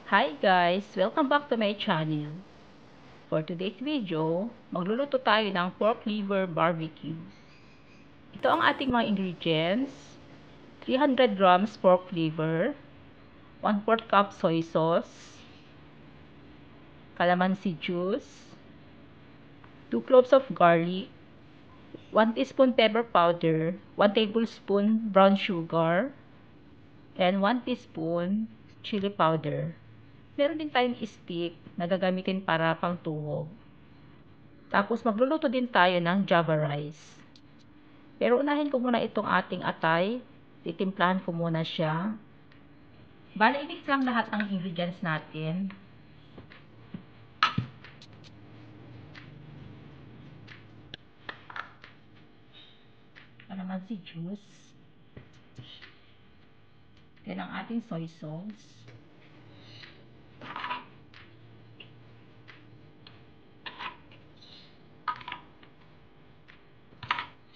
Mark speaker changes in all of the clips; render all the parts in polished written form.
Speaker 1: Hi guys! Welcome back to my channel. For today's video, magluluto tayo ng pork liver barbecue. Ito ang ating mga ingredients. 300 grams pork liver, 1/4 cup soy sauce, calamansi juice, 2 cloves of garlic, 1 teaspoon pepper powder, 1 tablespoon brown sugar, and 1 teaspoon chili powder. Meron din tayong stick na gagamitin para pang tuhog. Tapos magluluto din tayo ng java rice. Pero unahin ko muna itong ating atay. Titimplahan ko muna siya. Bali, i-mix lang lahat ng ingredients natin. Calamansi juice. Then ang ating soy sauce.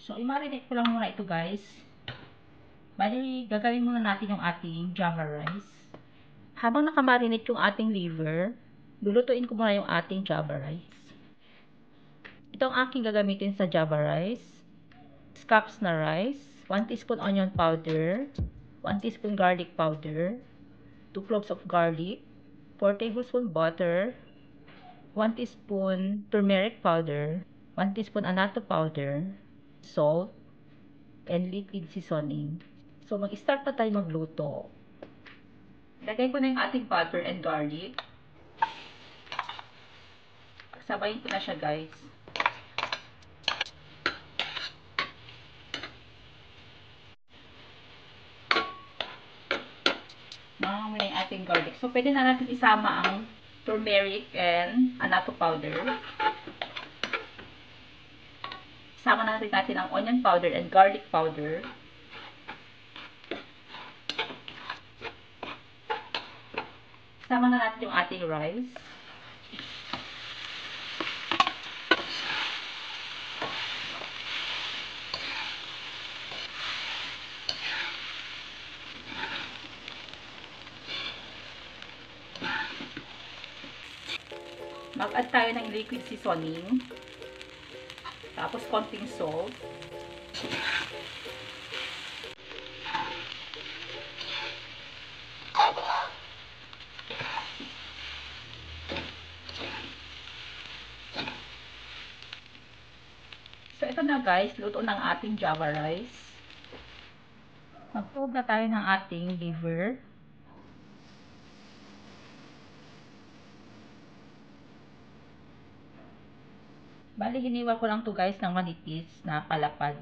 Speaker 1: So, i-marinate ko lang muna ito guys. Bali, gagawin muna natin yung ating java rice. Habang nakamarinate yung ating liver, lulutuin ko muna yung ating java rice. Ito ang aking gagamitin sa java rice. Cups na rice, 1 teaspoon onion powder, 1 teaspoon garlic powder, 2 cloves of garlic, 4 tablespoon butter, 1 teaspoon turmeric powder, 1 teaspoon annatto powder, salt, and liquid seasoning. So, mag-start na tayo magluto. Lagay ko na yung ating butter and garlic. Sabayin ko na siya guys. Mahango na yung ating garlic. So, pwede na natin isama ang turmeric and annatto powder. Isama na rin natin ang onion powder and garlic powder. Isama na natin yung ating rice. Mag-add tayo ng liquid seasoning. Tapos konting salt. So ito na guys, luto ng ating java rice. Mag-prove na tayo ng ating liver. Bali, hiniwa ko lang to guys ng manipis na palapad.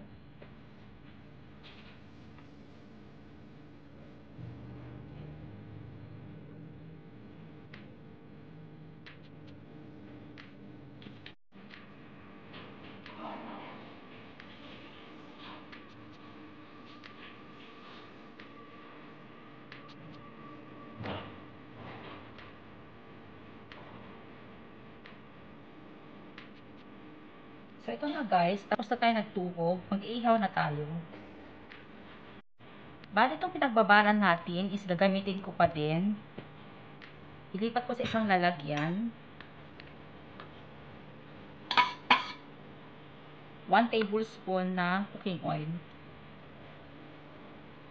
Speaker 1: So ito na guys, tapos na tayo nagtuhog, mag-iihaw na tayo. Bali itong pinagbabaran natin is gagamitin ko pa din. Ilipat ko sa isang lalagyan. 1 tablespoon na cooking oil.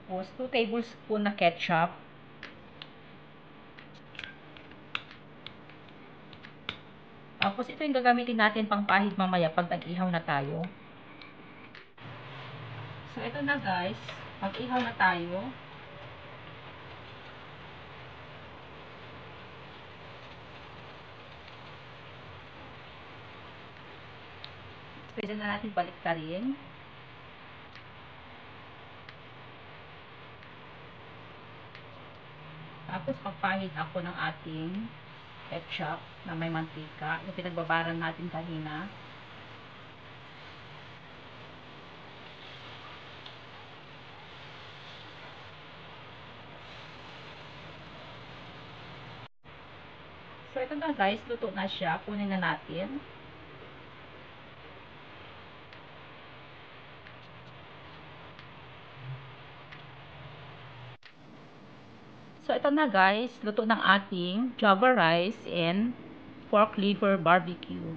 Speaker 1: Tapos 2 tablespoon na ketchup. Tapos ito yung gagamitin natin pang pahid mamaya pag nag-ihaw na tayo. So ito na guys, mag-ihaw na tayo. Pwede na natin baliktarin. Tapos pagpahid ako ng ating ketchup na may mantika, yung pinagbabaran natin kanina. So ito na guys, luto na siya. Kunin na natin. So, ito na guys, luto ng ating java rice and pork liver barbecue.